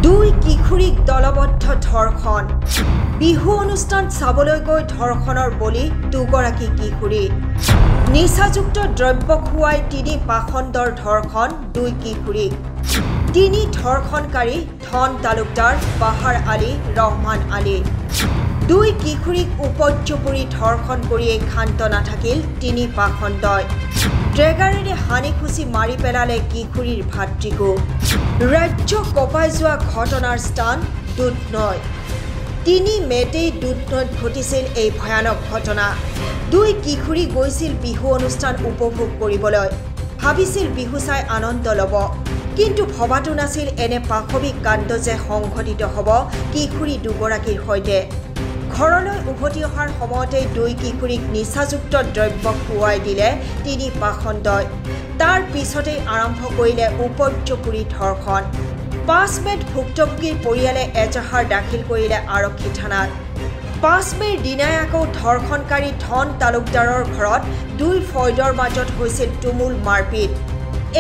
দুই কিশোৰীক দলবদ্ধ ধৰ্ষণ বিহু অনুষ্ঠান চাবলৈ গৈ ধৰ্ষণৰ বলি দুগৰাকী কিশোৰী নিচাযুক্ত দ্ৰব্য খুৱাই তিনি পাখণ্ডৰ ধৰ্ষণ দুই কিশোৰীক তিনি ধৰ্ষণকাৰী ধন তালুকদাৰ বাহাৰ আলী ৰহমান আলী দুই কিশোৰীক উপৰ্যুপৰি ধৰ্ষণ কৰিয়ে ক্ষান্ত নাথাকিল তিনি পাখণ্ডই ড্ৰেগাৰেৰে হানি খুচি মাৰি পেলালে কিশোৰীৰ ভাতৃকো ৰাজ্য কঁপাই যোৱা ঘটনাৰ স্থান দুধনৈ ৩ মে'তেই দুধনৈত ঘটিছিল এই ভয়ানক ঘটনা দুই কিশোৰী গৈছিল বিহু অনুষ্ঠান উপভোগ কৰিবলৈ ভাবিছিল বিহু চাই আনন্দ ল'ব কিন্তু ভবাটো নাছিল এনে পাশবিক কাণ্ড যে সংঘটিত হ'ব কিশোৰী দুগৰাকীৰ সৈতে ঘৰলৈ উভতি অহাৰ সময়তে দুই কিশোৰীক নিচাযুক্ত দ্ৰব্য খুৱাই দিলে তিনি পাখণ্ডই তাৰ পিছতেই আৰম্ভ কৰিলে উপৰ্যুপৰি ধৰ্ষণ ৫ মে'ত ভুক্তভোগীৰ পৰিয়ালে এজাহাৰ দাখিল কৰিলে আৰক্ষী থানাত ৫ মে'ৰ দিনাই আকৌ ধৰ্ষণকাৰী ধন তালুকদাৰৰ ঘৰত দুই ফৈদৰ মাজত হৈছিল তুমুল মাৰপিট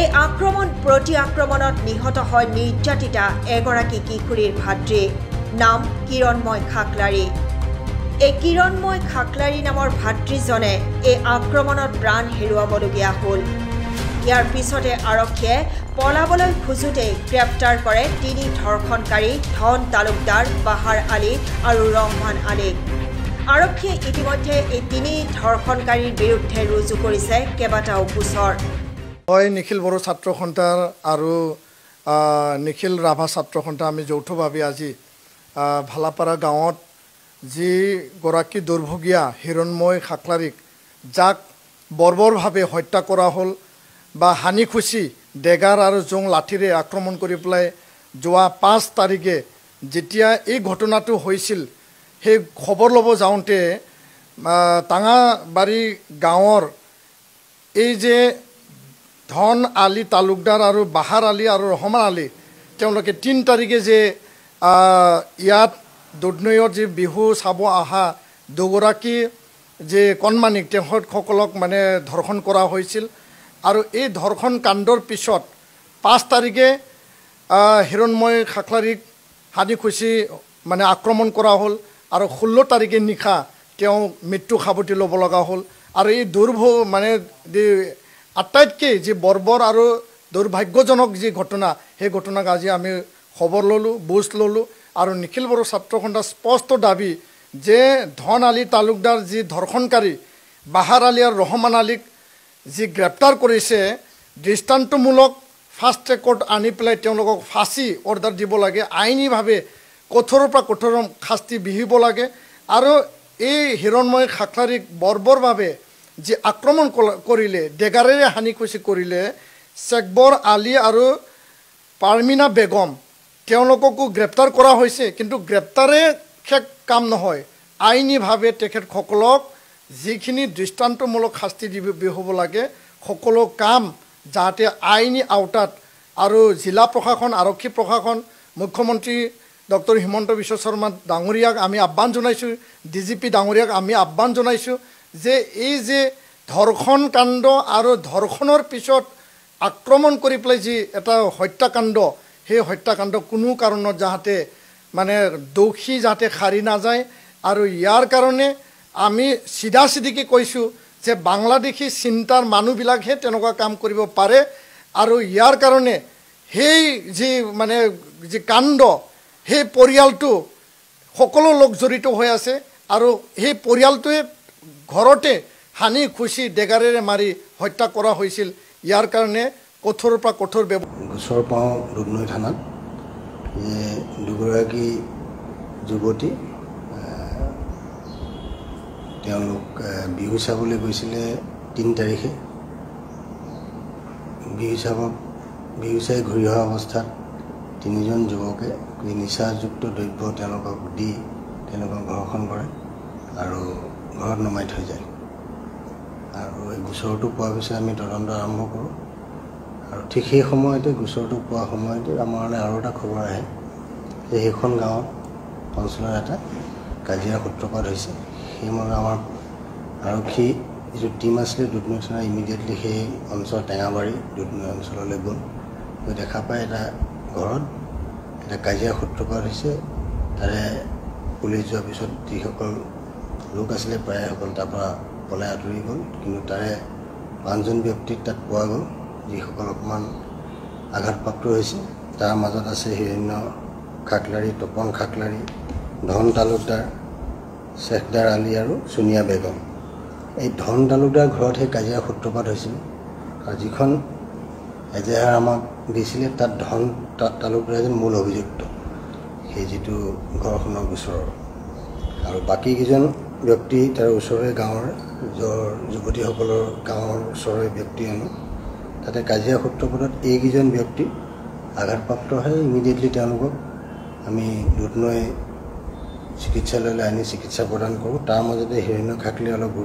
এই আক্ৰমণ প্ৰতি আক্ৰমণত নিহত হয় নিৰ্যাতিতা এগৰাকী কিশোৰীৰ ভাতৃ নাম কিৰণময় খাকলাৰী এই কিৰণময় খাকলাৰী নামৰ ভাতৃজনে এই আক্ৰমণত প্ৰাণ হেৰুৱাবলগীয়া হ'ল ইয়াৰ পিছতে আৰক্ষীয়ে পলাবলৈ খোজোতে গ্ৰেপ্তাৰ কৰে তিনি ধৰ্ষণকাৰী ধন তালুকদাৰ বাহাৰ আলী আৰু ৰহমান আলীক আৰক্ষীয়ে ইতিমধ্যে এই তিনি ধৰ্ষণকাৰীৰ বিৰুদ্ধে ৰুজু কৰিছে কেইবাটাও গোচৰ হয় নিখিল বড়ো ছাত্ৰ সন্থাৰ আৰু নিখিল ৰাভা ছাত্ৰ সন্থা আমি যৌথভাৱে আজি ভালাপাৰা গাঁৱত যি গৰাকী দুৰ্ভগীয়া হিৰণময় খাকলাৰীক যাক বৰ্বৰভাৱে হত্যা কৰা হ'ল বা হানি খুচি ডেগাৰ আৰু জং লাঠিৰে আক্ৰমণ কৰি পেলাই যোৱা ৫ তাৰিখে যেতিয়া এই ঘটনাটো হৈছিল সেই খবৰ ল'ব যাওঁতে টাঙাবাৰী গাঁৱৰ এই যে ধন আলী তালুকদাৰ আৰু বাহাৰ আলী আৰু ৰহমান আলী তেওঁলোকে ৩ তাৰিখে যে ইয়াত দুধনৈত যে বিহু চাব অহা দুগৰাকী যে কণমানিক তেখেতসকলক মানে ধৰ্ষণ কৰা হৈছিল আৰু এই ধৰ্ষণ কাণ্ডৰ পিছত ৫ তাৰিখে হিৰণময় খাকলাৰীক হানি খুচি মানে আক্ৰমণ কৰা হ'ল আৰু ১৬ তাৰিখে নিশা তেওঁ মৃত্যু সাৱটি ল'ব লগা হ'ল আৰু এই মানে আটাইতকৈ যি বৰ্বৰ আৰু দুৰ্ভাগ্যজনক যি ঘটনা সেই ঘটনাক আজি আমি খবৰ ল'লোঁ বুজ ল'লোঁ আৰু নিখিল বড়ো ছাত্ৰ সন্থাৰ স্পষ্ট দাবী যে ধন আলী তালুকদাৰ যি ধৰ্ষণকাৰী বাহাৰ আলী আৰু ৰহমান আলীক যি গ্ৰেপ্তাৰ কৰিছে দৃষ্টান্তমূলক ফাষ্ট ট্ৰেকত আনি পেলাই তেওঁলোকক ফাঁচী অৰ্ডাৰ দিব লাগে আইনীভাৱে কঠোৰৰ পৰা কঠোৰ শাস্তি বিহিব লাগে আৰু এই হিৰণময় খাকলাৰীক বৰ্বৰভাৱে যি আক্ৰমণ কৰিলে ডেগাৰেৰে হানি খুচি কৰিলে চেকবৰ আলী আৰু পাৰ্মিনা বেগম তেওঁলোককো গ্ৰেপ্তাৰ কৰা হৈছে কিন্তু গ্ৰেপ্তাৰে শেষ কাম নহয় আইনীভাৱে তেখেতসকলক যিখিনি দৃষ্টান্তমূলক শাস্তি বিহিব লাগে সকলো কাম যাতে আইনী আওতাত আৰু জিলা প্ৰশাসন আৰক্ষী প্ৰশাসন মুখ্যমন্ত্ৰী ডক্টৰ হিমন্ত বিশ্ব শৰ্মা ডাঙৰীয়াক আমি আহ্বান জনাইছোঁ ডিজিপি ডাঙৰীয়াক আমি আহ্বান জনাইছোঁ যে এই যে ধৰ্ষণ কাণ্ড আৰু ধৰ্ষণৰ পিছত আক্ৰমণ কৰি পেলাই যি এটা হত্যাকাণ্ড সেই হত্যাকাণ্ড কোনো কাৰণত যাতে মানে দোষী যাতে সাৰি নাযায় আৰু ইয়াৰ কাৰণে আমি চিধাচিধিকৈ কৈছোঁ যে বাংলাদেশী চিন্তাৰ মানুহবিলাকহে তেনেকুৱা কাম কৰিব পাৰে আৰু ইয়াৰ কাৰণে সেই যি মানে যি কাণ্ড সেই পৰিয়ালটো সকলো লোক জড়িত হৈ আছে আৰু সেই পৰিয়ালটোৱে ঘৰতে হানি খুচি ডেগাৰেৰে মাৰি হত্যা কৰা হৈছিল ইয়াৰ কাৰণে কঠোৰৰ পৰা কঠোৰ গোচৰ পাওঁ দুধনৈ থানাত যে দুগৰাকী যুৱতী তেওঁলোক বিহু চাবলৈ গৈছিলে ৩ তাৰিখে বিহু চাই ঘূৰি অহা অৱস্থাত ৩জন যুৱকে নিচাযুক্ত দ্ৰব্য তেওঁলোকক দি তেওঁলোকক ধৰ্ষণ কৰে আৰু ঘৰত নমাই থৈ যায় আৰু এই গোচৰটো পোৱাৰ পিছত আমি তদন্ত আৰম্ভ কৰোঁ আৰু ঠিক সেই সময়তে গোচৰটো পোৱাৰ সময়তে আমাৰ আৰু এটা খবৰ আহে যে সেইখন গাঁৱত অঞ্চলৰ এটা কাজিয়া সূত্ৰপাত হৈছে সেই মৰ্মে আমাৰ আৰক্ষী যিটো টীম আছিলে দুধনৈ থানা ইমিডিয়েটলি সেই অঞ্চল টেঙাবাৰী দুধনৈ অঞ্চললৈ গ'ল গৈ দেখা পাই এটা ঘৰত এটা কাজিয়া সূত্ৰপাত হৈছে তাৰে পুলিচ যোৱাৰ পিছত যিসকল লোক আছিলে প্ৰায়সকল তাৰ পৰা পলাই আঁতৰি গ'ল কিন্তু তাৰে 5জন ব্যক্তিক তাত পোৱা গ'ল যিসকল অকণমান আঘাতপ্ৰাপ্ত হৈছে তাৰ মাজত আছে হিৰণ্য খাকলাৰী তপন খাকলাৰী ধন তালুকদাৰ শেখদাৰ আলী আৰু সোনিয়া বেগম এই ধন তালুকদাৰ ঘৰত সেই কাজিয়া সূত্ৰপাত হৈছিল আৰু যিখন এজেহাৰ আমাক দিছিলে তাত ধন তালুকদাৰ এজন মূল অভিযুক্ত সেই যিটো ঘৰখনৰ ওচৰৰ আৰু বাকী কেইজন ব্যক্তি তাৰ ওচৰৰে গাঁৱৰ যুৱতীসকলৰ গাঁৱৰ ওচৰৰে ব্যক্তি আনো তাতে কাজিয়া সূত্ৰপাতত এইকেইজন ব্যক্তি আঘাতপ্ৰাপ্ত হয় ইমিডিয়েটলি তেওঁলোকক আমি দুধনৈ চিকিৎসালয়লৈ আনি চিকিৎসা প্ৰদান কৰোঁ তাৰ মাজতে হিৰণ্য খাকলি অলপ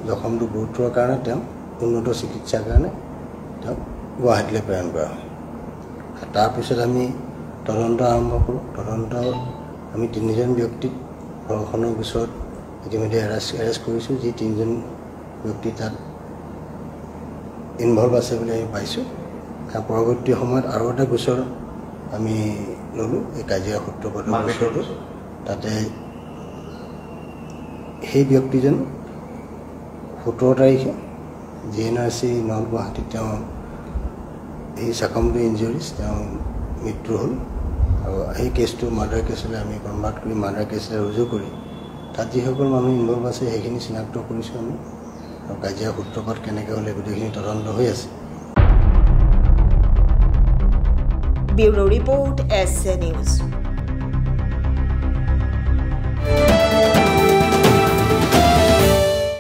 জখমটো গুৰুত্বৰ কাৰণে তেওঁ উন্নত চিকিৎসাৰ কাৰণে তেওঁক গুৱাহাটীলৈ প্ৰেৰণ কৰা হয় তাৰপিছত আমি তদন্ত আৰম্ভ কৰোঁ তদন্ত আমি 3জন ব্যক্তিক ঘৰখনৰ ওচৰত ইতিমধ্যে এৰেষ্ট কৰিছোঁ যি 3জন ব্যক্তি তাত ইনভলভ আছে বুলি আমি পাইছোঁ তাৰ পৰৱৰ্তী সময়ত আৰু এটা গোচৰ আমি ল'লোঁ এই কাজিয়া সূত্ৰপাতৰ গোচৰটো তাতে সেই ব্যক্তিজন 17 তাৰিখে GNRC নৰ্থ গুৱাহাটীত তেওঁ এই চাকমটো ইঞ্জুৰিজ তেওঁ মৃত্যু হ'ল আৰু সেই কেছটো মাৰ্ডাৰ কেছলৈ আমি কনভাৰ্ট কৰি মাৰ্ডাৰ কেছলৈ ৰুজু কৰি তাত যিসকল মানুহ ইনভলভ আছে সেইখিনি চিনাক্ত কৰিছোঁ আমি আৰু কাজিয়া সূত্ৰপাত কেনেকৈ হ'লে গোটেইখিনি তদন্ত হৈ আছে ব্যুৰো ৰিপৰ্ট SC নিউজ